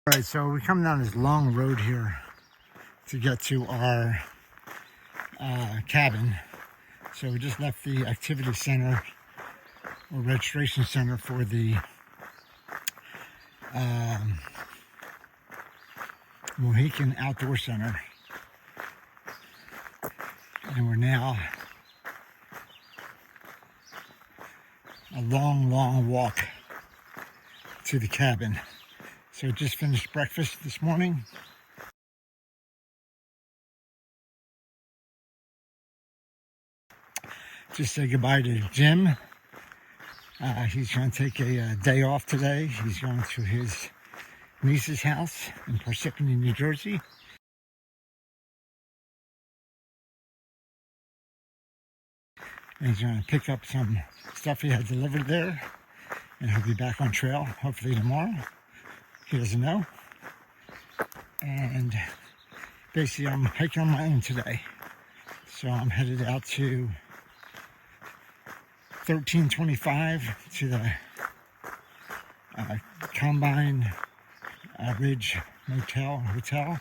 All right, so we come down this long road here to get to our cabin. So we just left the activity center or registration center for the Mohican Outdoor Center. And we're now a long walk to the cabin. So just finished breakfast this morning. Just say goodbye to Jim. He's going to take a day off today. He's going to his niece's house in Parsippany, New Jersey. And he's going to pick up some stuff he had delivered there. And he'll be back on trail, hopefully tomorrow. He doesn't know. And basically I'm hiking on my own today. So I'm headed out to 1325 to the Cobmin Ridge Motel, Hotel.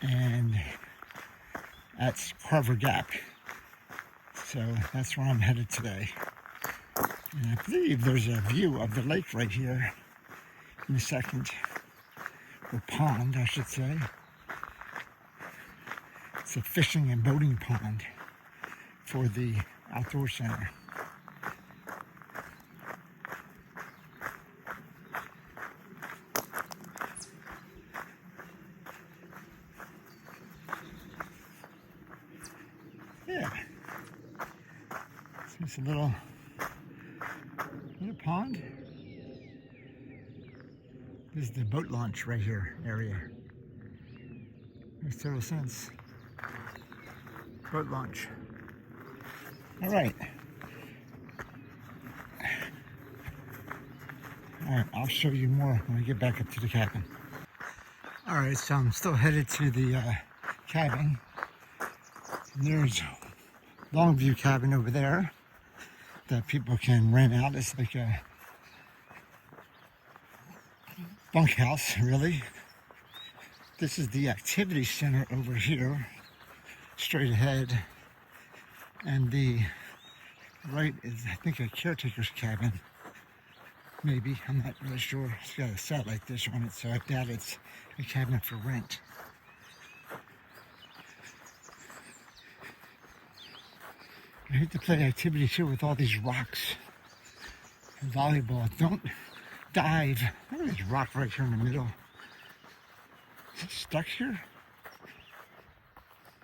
And that's Culver Gap. So that's where I'm headed today. And I believe there's a view of the lake right here in a second, or pond, I should say. It's a fishing and boating pond for the outdoor center. Yeah, so it's a little pond. This is the boat launch right here area. Makes total sense. Boat launch. All right. All right, I'll show you more when we get back up to the cabin. All right, so I'm still headed to the cabin. And there's Longview cabin over there that people can rent out. It's like a bunkhouse, really. This is the activity center over here, straight ahead. And the right is, I think, a caretaker's cabin. Maybe, I'm not really sure. It's got a satellite dish on it, so I doubt it's a cabin for rent. I hate to play activities here with all these rocks and volleyball. Don't dive. Look at this rock right here in the middle. Is it stuck here?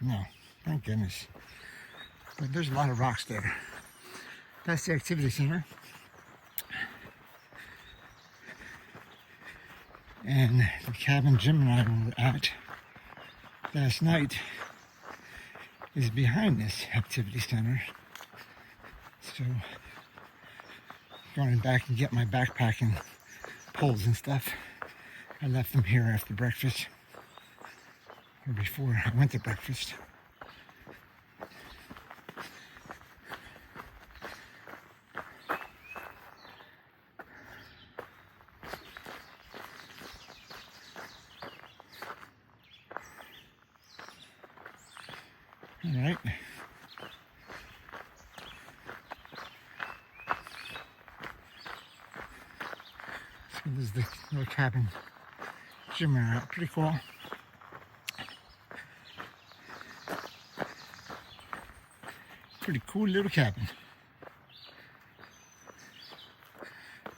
No, thank goodness. But there's a lot of rocks there. That's the activity center. And the cabin Jim and I were at last night is behind this activity center. So going back and get my backpack and poles and stuff. I left them here after breakfast, or before I went to breakfast. All right. So this is the little cabin Jim and I are at. Pretty cool. Pretty cool little cabin.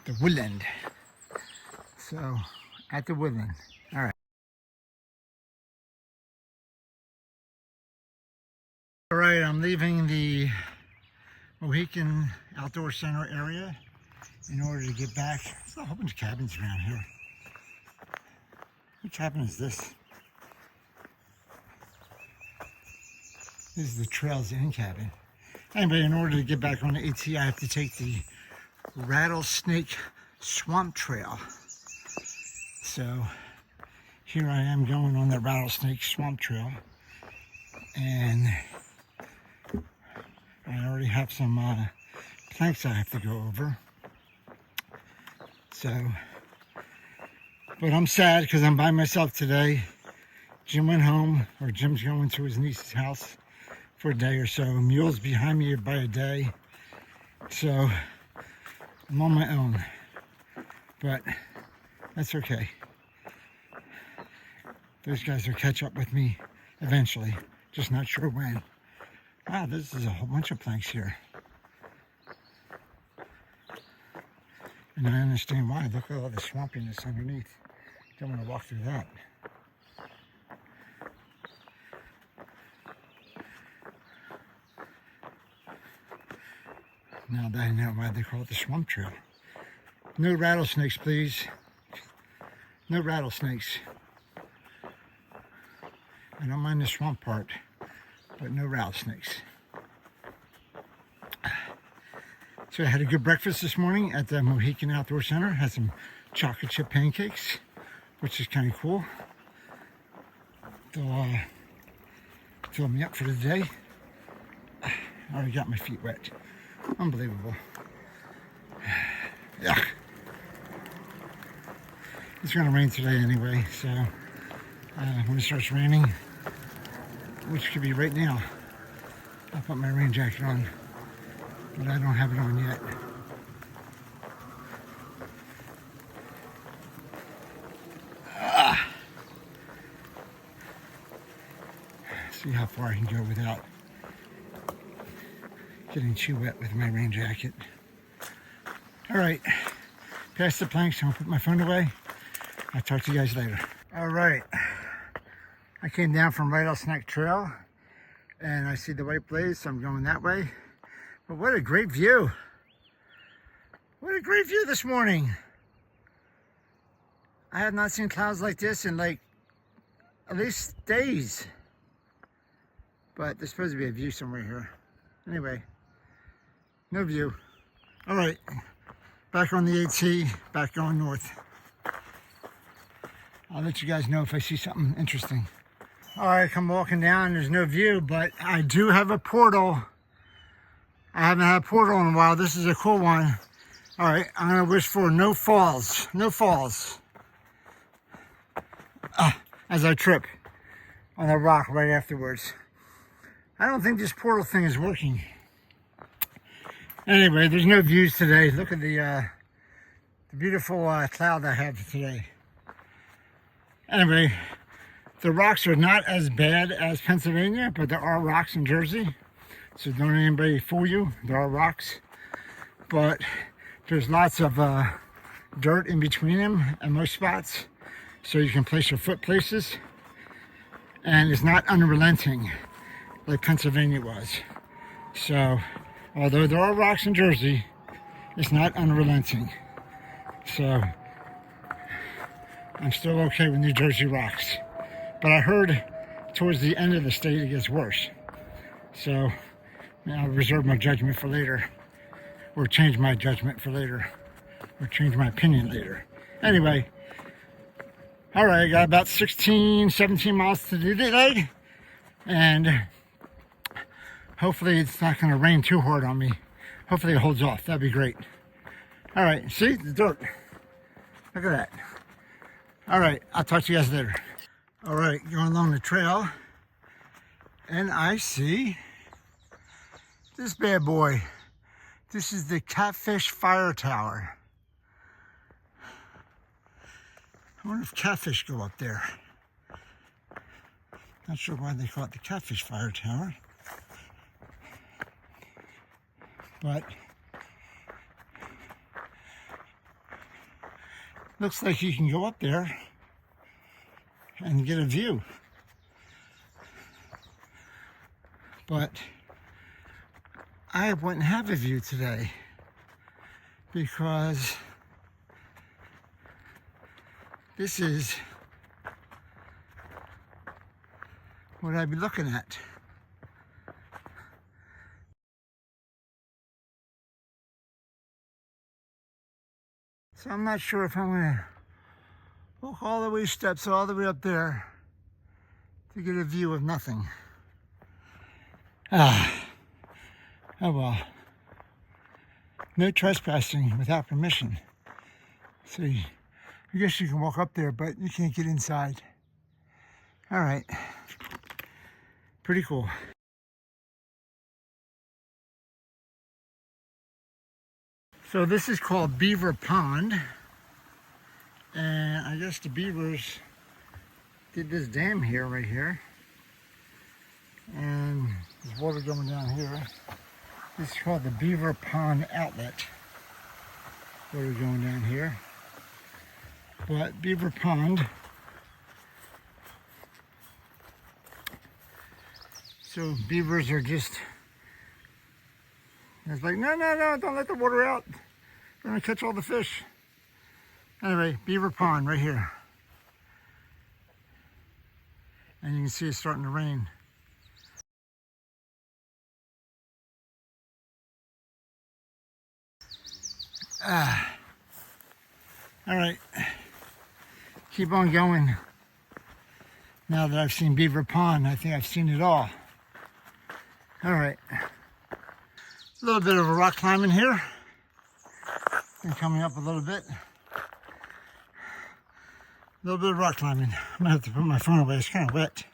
The woodland. So at the woodland. All right. All right, I'm leaving the Mohican Outdoor Center area in order to get back. There's a whole bunch of cabins around here. What cabin is this? This is the Trails Inn cabin. Anyway, in order to get back on the AT, I have to take the Rattlesnake Swamp Trail. So here I am going on the Rattlesnake Swamp Trail. And I already have some planks I have to go over. So But I'm sad because I'm by myself today. Jim went home, or Jim's going to his niece's house for a day or so. Mule's behind me by a day. So I'm on my own. But that's okay. Those guys will catch up with me eventually. Just not sure when. Wow, this is a whole bunch of planks here. And I understand why. Look at all the swampiness underneath. Don't want to walk through that. Now that I know why they call it the swamp trail. No rattlesnakes, please. No rattlesnakes. I don't mind the swamp part, but no rattlesnakes. So I had a good breakfast this morning at the Mohican Outdoor Center. Had some chocolate chip pancakes, which is kind of cool. They'll fill me up for the day. I already got my feet wet. Unbelievable. Yuck. It's going to rain today anyway, so when it starts raining, which could be right now, I'll put my rain jacket on, but I don't have it on yet. See how far I can go without getting too wet with my rain jacket. All right, past the planks, I'm gonna put my phone away. I'll talk to you guys later. All right, I came down from Rattlesnake Trail and I see the white blaze, so I'm going that way. But what a great view. What a great view this morning. I have not seen clouds like this in like at least days. But there's supposed to be a view somewhere here. Anyway, no view. All right, back on the AT, back going north. I'll let you guys know if I see something interesting. All right, I'm walking down, there's no view, but I do have a portal. I haven't had a portal in a while. This is a cool one. All right, I'm gonna wish for no falls, no falls. As I trip on a rock right afterwards. I don't think this portal thing is working. Anyway, there's no views today. Look at the beautiful cloud I have today. Anyway, the rocks are not as bad as Pennsylvania, but there are rocks in Jersey. So don't anybody fool you. There are rocks. But there's lots of dirt in between them at most spots. So you can place your foot places. And it's not unrelenting like Pennsylvania was. So, although there are rocks in Jersey, it's not unrelenting. So, I'm still okay with New Jersey rocks. But I heard towards the end of the state it gets worse. So, I'll reserve my judgment for later. Or change my judgment for later. Or change my opinion later. Anyway, all right, I got about 16, 17 miles to do today. And hopefully it's not going to rain too hard on me. Hopefully it holds off. That'd be great. All right, see the dirt. Look at that. All right, I'll talk to you guys later. All right, going along the trail, and I see this bad boy. This is the Catfish Fire Tower. I wonder if catfish go up there. Not sure why they call it the Catfish Fire Tower. But looks like you can go up there and get a view. But I wouldn't have a view today because this is what I'd be looking at. So I'm not sure if I'm gonna walk all the way, steps all the way up there to get a view of nothing. Oh well. No trespassing without permission. See, I guess you can walk up there, but you can't get inside. All right. Pretty cool. So this is called Beaver Pond. And I guess the beavers did this dam here, right here. And there's water going down here. This is called the Beaver Pond Outlet. Water going down here. But Beaver Pond. So beavers are just, it's like, no, don't let the water out. We're gonna catch all the fish. Anyway, Beaver Pond right here. And you can see it's starting to rain. All right, keep on going. Now that I've seen Beaver Pond, I think I've seen it all. All right, a little bit of a rock climbing here. And coming up a little bit. A little bit of rock climbing. I'm gonna have to put my phone away, it's kind of wet.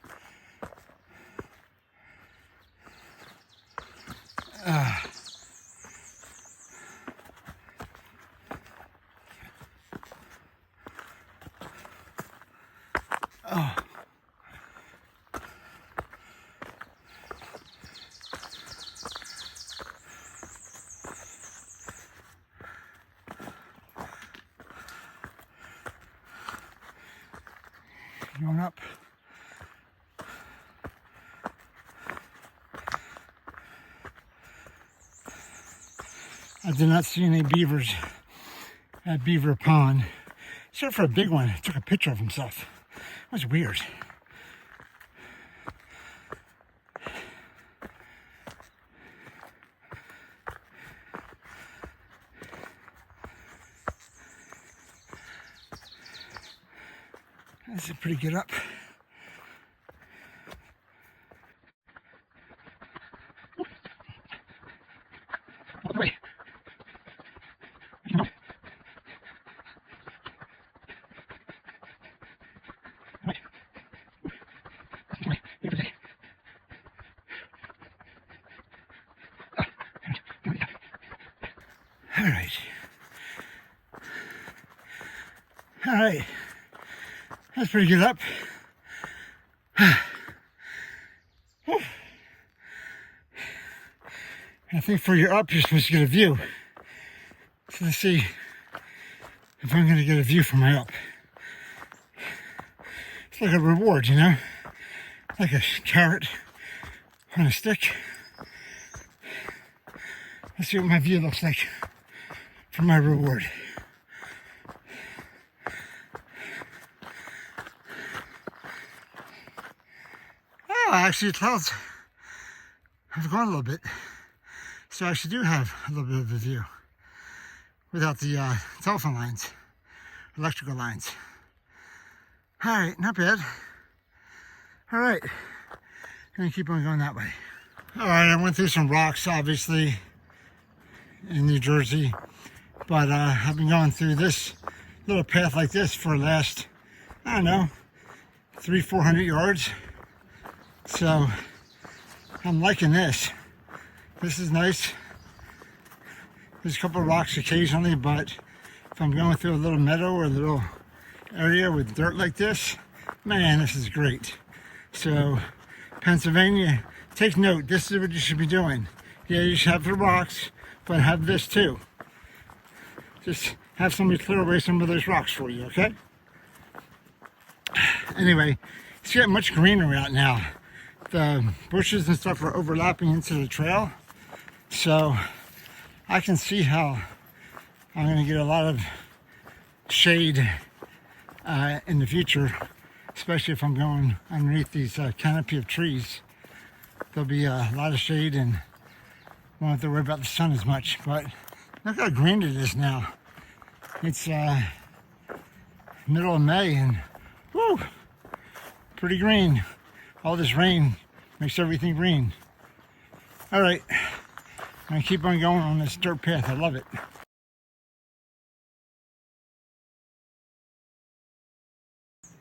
Oh. Going up. I did not see any beavers at Beaver Pond, except for a big one. He took a picture of himself. That was weird. This is pretty good up. Wait. All right. All right. That's pretty good up. I think for your up, you're supposed to get a view. So let's see if I'm going to get a view from my up. It's like a reward, you know? Like a carrot on a stick. Let's see what my view looks like for my reward. Oh, actually the clouds have gone a little bit. So I actually do have a little bit of a view without the telephone lines, electrical lines. All right, not bad. All right, gonna keep on going that way. All right, I went through some rocks, obviously, in New Jersey, but I've been going through this little path like this for the last, I don't know, 300-400 yards. So I'm liking this. This is nice. There's a couple of rocks occasionally, but if I'm going through a little meadow or a little area with dirt like this, man, this is great. So Pennsylvania, take note, this is what you should be doing. Yeah, you should have the rocks, but have this too. Just have somebody clear away some of those rocks for you, okay? Anyway, it's getting much greener out now. The bushes and stuff are overlapping into the trail. So I can see how I'm going to get a lot of shade in the future, especially if I'm going underneath these canopy of trees. There'll be a lot of shade and won't have to worry about the sun as much. But look how green it is now. It's middle of May and whoo, pretty green. All this rain makes everything green. All right, I'm gonna keep on going on this dirt path. I love it.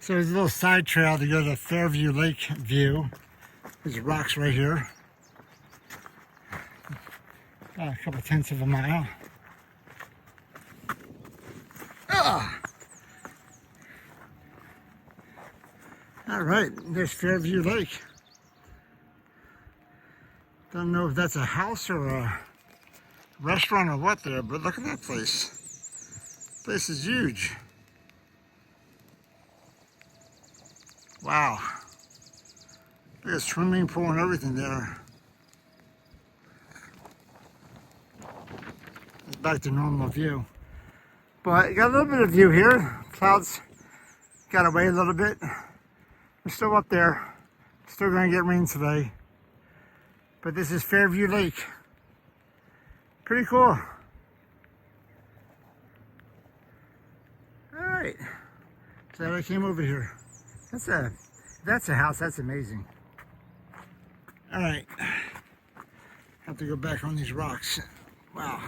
So there's a little side trail to go to Fairview Lake view. There's rocks right here. About a couple tenths of a mile. All right, there's Fairview Lake. Don't know if that's a house or a restaurant or what there, but look at that place. Place is huge. Wow. There's a swimming pool and everything there. It's back to normal view. But you got a little bit of view here. Clouds got away a little bit. We're still up there. Still gonna get rain today. But this is Fairview Lake. Pretty cool. All right. So I came over here. That's a house. That's amazing. All right. Have to go back on these rocks. Wow.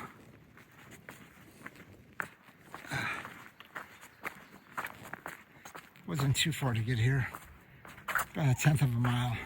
Wasn't too far to get here. About a tenth of a mile.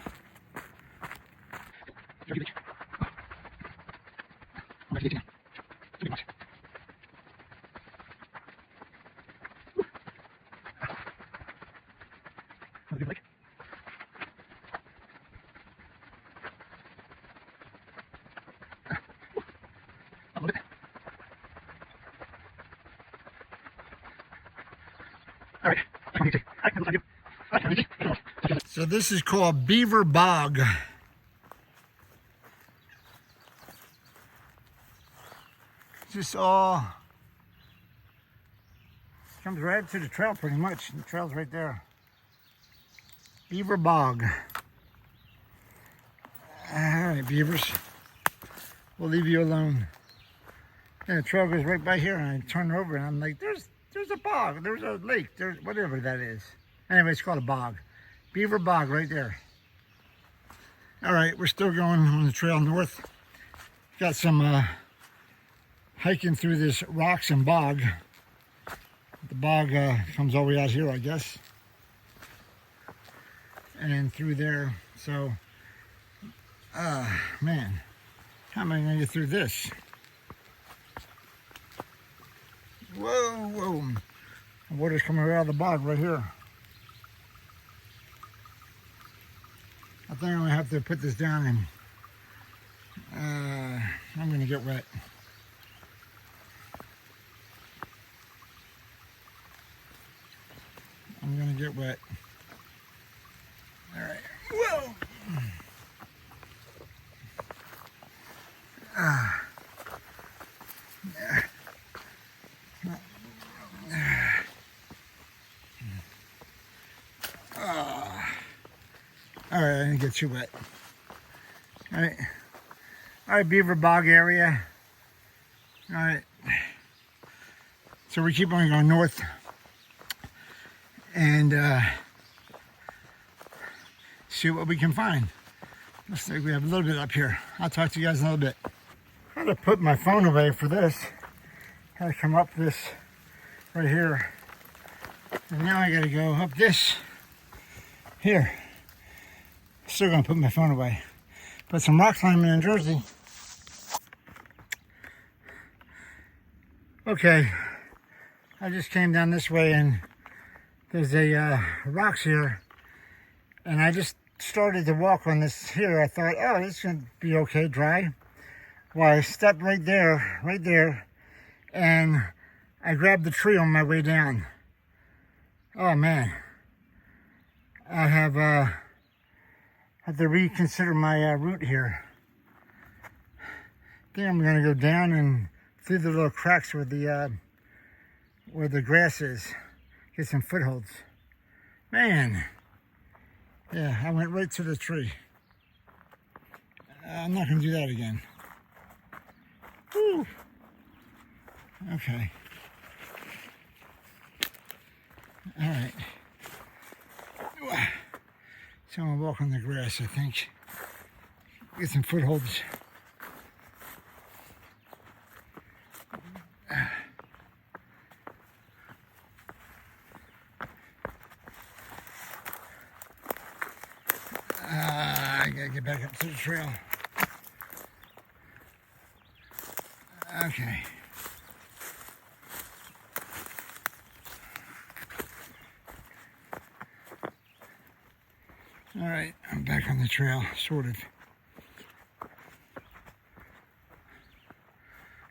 So this is called Beaver Bog. Just all comes right to the trail pretty much. The trail's right there. Beaver Bog. Alright, beavers. We'll leave you alone. And the trail goes right by here, and I turn over and I'm like, there's a bog, there's a lake, there's whatever that is. Anyway, it's called a bog. Beaver Bog right there. Alright, we're still going on the trail north. Got some hiking through this rocks and bog. The bog comes all the way out here, I guess. And through there. So, man, how am I going to get through this? Whoa, whoa. The water's coming right out of the bog right here. I think I'm going to have to put this down and I'm going to get wet. I'm going to get wet. All right. Whoa. All right, I didn't get too wet. All right, Beaver Bog area. All right, so we keep on going north, and see what we can find. Looks like we have a little bit up here. I'll talk to you guys in a little bit. I had to put my phone away for this. I had to come up this right here, and now I got to go up this here. Still gonna put my phone away. But some rock climbing in Jersey. Okay, I just came down this way and there's a rocks here, and I just started to walk on this here. I thought, oh, this should be okay, dry. Well, I stepped right there, and I grabbed the tree on my way down. Oh man, I have to reconsider my route here. I think I'm gonna go down and through the little cracks where the grass is, get some footholds. Man, yeah, I went right to the tree. I'm not gonna do that again. Whew. Okay. All right. So I'm gonna walk on the grass, I think. Get some footholds. back up to the trail. Okay. All right, I'm back on the trail, sort of.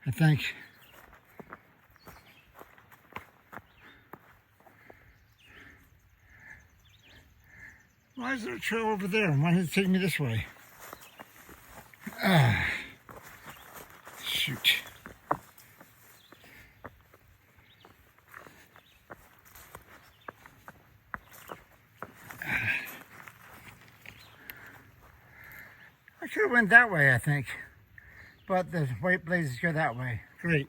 I think. Why is there a trail over there? Why did it take me this way? Shoot. I could have went that way, I think. But the white blazes go that way. Great.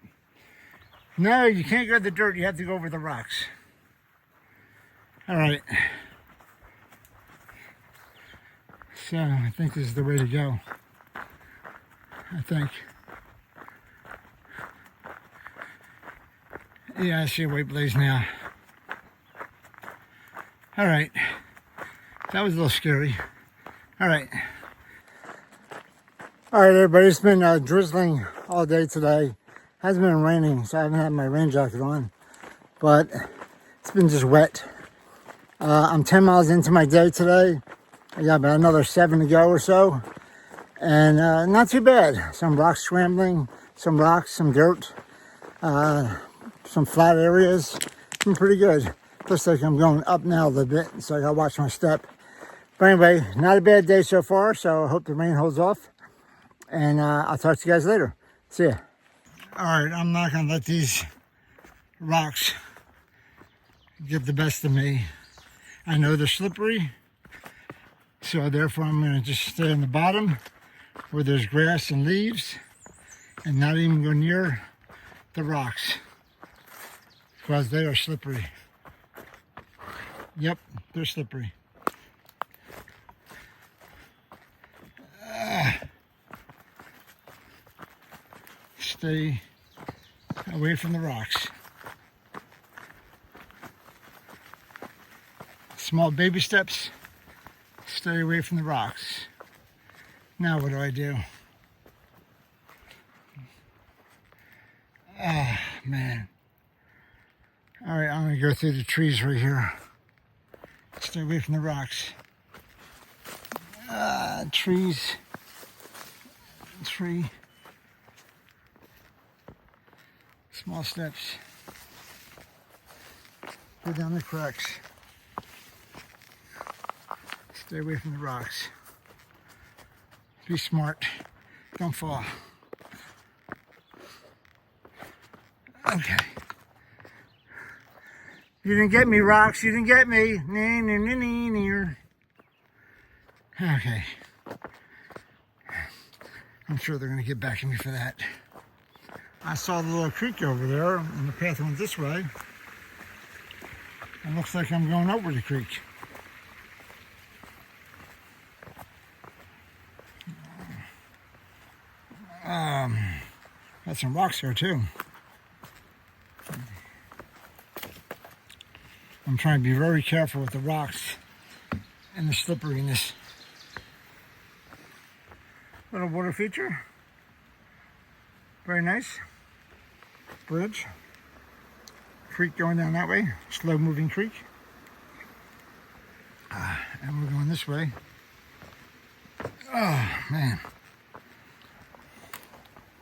No, you can't go to the dirt. You have to go over the rocks. All right. So I think this is the way to go. I think. Yeah, I see a white blaze now. All right. That was a little scary. All right. All right, everybody. It's been drizzling all day today. Hasn't been raining, so I haven't had my rain jacket on. But it's been just wet. I'm 10 miles into my day today. I got about another 7 to go or so. And not too bad. Some rock scrambling, some rocks, some dirt, some flat areas. Been pretty good. Looks like I'm going up now a little bit, so I gotta watch my step. But anyway, not a bad day so far, so I hope the rain holds off. And I'll talk to you guys later. See ya. All right, I'm not gonna let these rocks get the best of me. I know they're slippery, so therefore I'm gonna just stay on the bottom where there's grass and leaves and not even go near the rocks because they are slippery. Yep, they're slippery. Stay away from the rocks. Small baby steps. Stay away from the rocks. Now what do? Ah, man. All right, I'm gonna go through the trees right here. Stay away from the rocks. Trees. Tree. Small steps. Go down the cracks. Stay away from the rocks. Be smart. Don't fall. Okay. You didn't get me, rocks. You didn't get me. Okay. I'm sure they're going to get back at me for that. I saw the little creek over there, and the path went this way. It looks like I'm going over the creek. Got some rocks here too. I'm trying to be very careful with the rocks and the slipperiness. Little water feature. Very nice. Bridge. Creek going down that way. Slow moving creek. And we're going this way. Oh, man.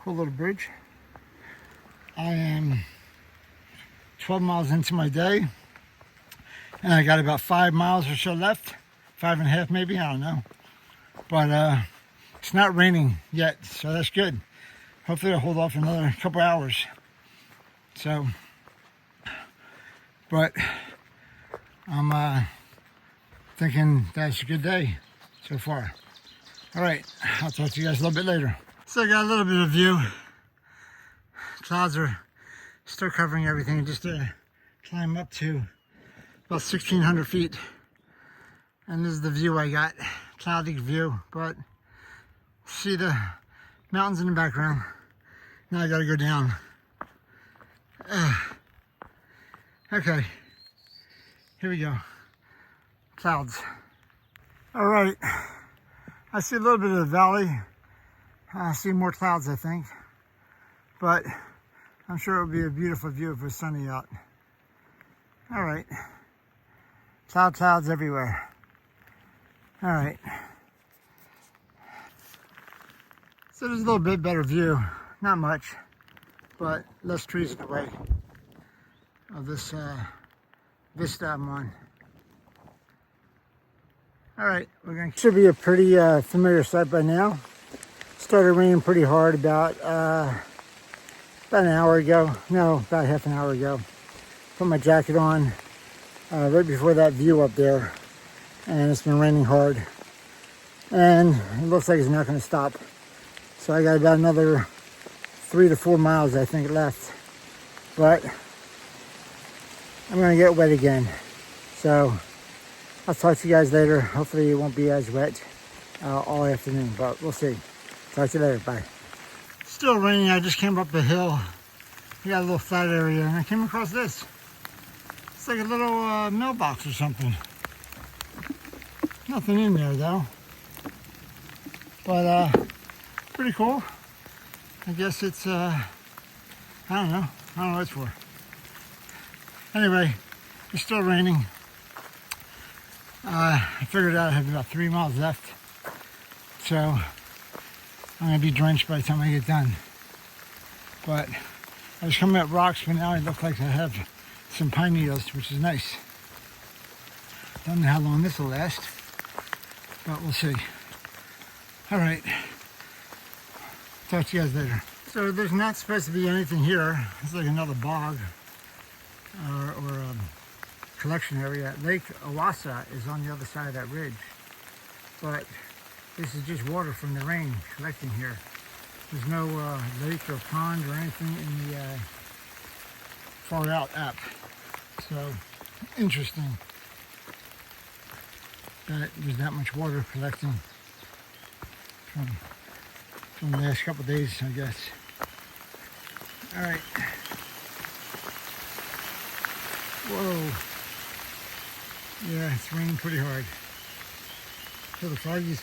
Cool little bridge. I am 12 miles into my day. And I got about 5 miles or so left. 5.5 maybe, I don't know. But it's not raining yet, so that's good. Hopefully it'll hold off another couple hours. So, but I'm thinking that's a good day so far. All right, I'll talk to you guys a little bit later. So I got a little bit of view. Clouds are still covering everything. Just to climb up to about 1,600 feet. And this is the view I got. Cloudy view, but see the mountains in the background. Now I gotta go down. Okay, here we go. Clouds. All right, I see a little bit of the valley. I see more clouds, I think. But I'm sure it would be a beautiful view if it was sunny out. All right. Clouds everywhere. All right. So there's a little bit better view. Not much, but less trees in the way of this vista I'm on. All right, should be a pretty familiar sight by now. Started raining pretty hard about an hour ago. No, about half an hour ago. Put my jacket on right before that view up there, and it's been raining hard. And it looks like it's not going to stop. So I got about another 3 to 4 miles, I think, left. But I'm going to get wet again. So I'll talk to you guys later. Hopefully it won't be as wet all afternoon, but we'll see. Talk to you later. Bye. Still raining. I just came up the hill. We got a little flat area, and I came across this. It's like a little mailbox or something. Nothing in there, though. But pretty cool. I guess it's, I don't know what it's for. Anyway, it's still raining. I figured out I have about 3 miles left. So I'm going to be drenched by the time I get done. But I was coming at rocks, but now it looks like I have some pine needles, which is nice. Don't know how long this will last, but we'll see. All right. Talk to you guys later. So there's not supposed to be anything here. It's like another bog or collection area. Lake Owassa is on the other side of that ridge. But this is just water from the rain collecting here. There's no lake or pond or anything in the Far Out app. So interesting that there's that much water collecting from the last couple of days, I guess. All right. Whoa. Yeah, it's raining pretty hard. So the froggies.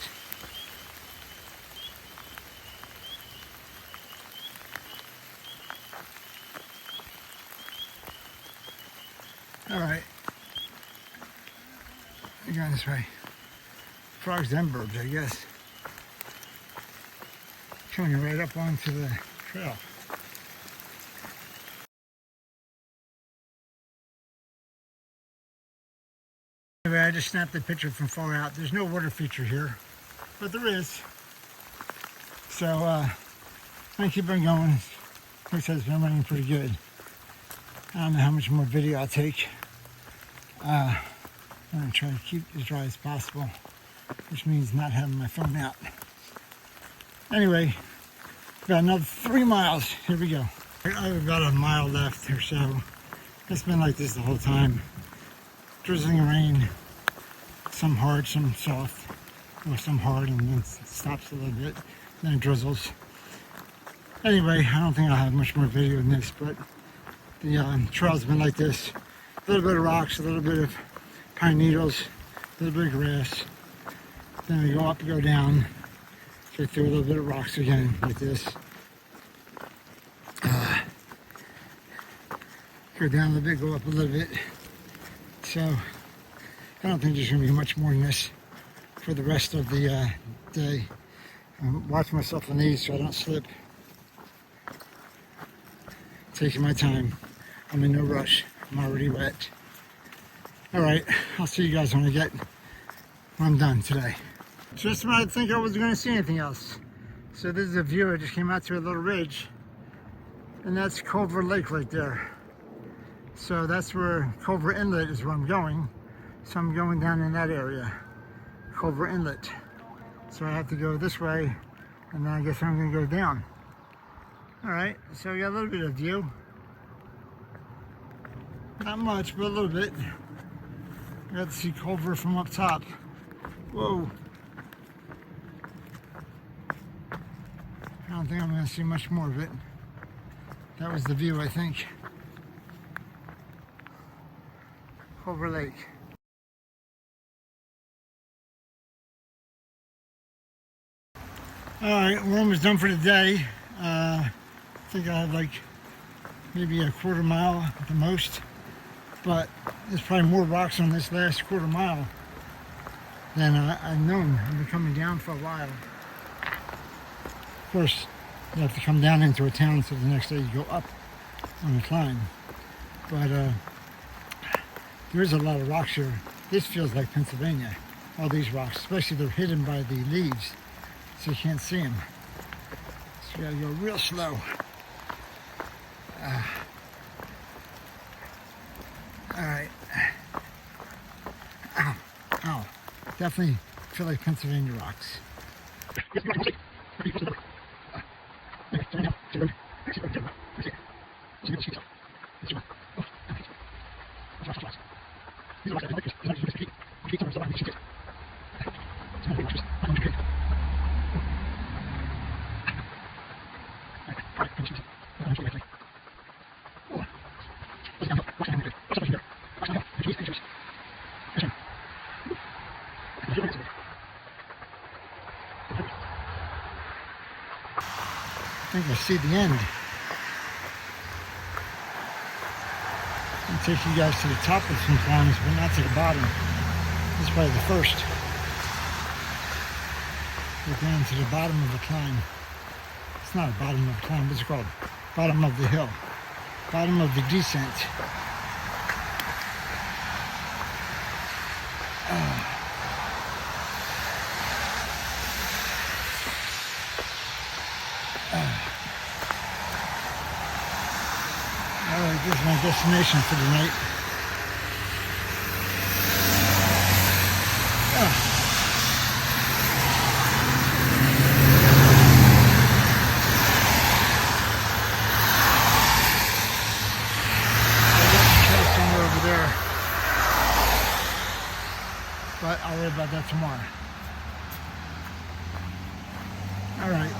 All right. We're going this way. Frogs and birds, I guess. Coming right up onto the trail. Anyway, I just snapped the picture from Far Out. There's no water feature here, but there is. So I'm gonna keep on going. Like I said, it's been running pretty good. I don't know how much more video I'll take. I'm gonna try to keep as dry as possible, which means not having my phone out. Anyway, got another 3 miles. Here we go. I have about a mile left or so. It's been like this the whole time. Drizzling rain, some hard, some soft, or some hard, and then it stops a little bit, then it drizzles. Anyway, I don't think I'll have much more video than this, but the trail's been like this. A little bit of rocks, a little bit of pine needles, a little bit of grass. Then we go up and go down. Get through a little bit of rocks again, like this. Go down a little bit, go up a little bit. So, I don't think there's going to be much more than this for the rest of the day. I'm watching myself on these so I don't slip. Taking my time. I'm in no rush. I'm already wet. Alright, I'll see you guys when I'm done today. Just when I think I was going to see anything else. So this is a view. I just came out to a little ridge. And that's Culver Lake right there. So that's where Culver Inlet is where I'm going. So I'm going down in that area. Culver Inlet. So I have to go this way. And then I guess I'm going to go down. Alright, so we got a little bit of view. Not much, but a little bit. I got to see Culver from up top. Whoa. I don't think I'm going to see much more of it. That was the view, I think. Culver Lake. Alright, we're almost done for the day. I think I have like maybe a quarter mile at the most, but there's probably more rocks on this last quarter mile than I've known. I've been coming down for a while. Of course, you have to come down into a town so the next day you go up on the climb. But there is a lot of rocks here. This feels like Pennsylvania, all these rocks, especially they're hidden by the leaves, so you can't see them. So you gotta go real slow. Alright. Ow, ow. Definitely feel like Pennsylvania rocks. I think I see the end. I'll take you guys to the top of some climbs, but not to the bottom. This is probably the first. Go down to the bottom of the climb. It's not a bottom of the climb, what's it called? Bottom of the hill. Bottom of the descent. Alright, this is my destination for the night. Somewhere over there. But I'll worry about that tomorrow. Alright.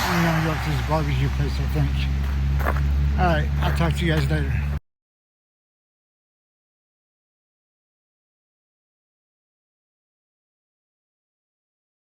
I'm gonna go up to this barbecue place, I think. Alright, I'll talk to you guys later.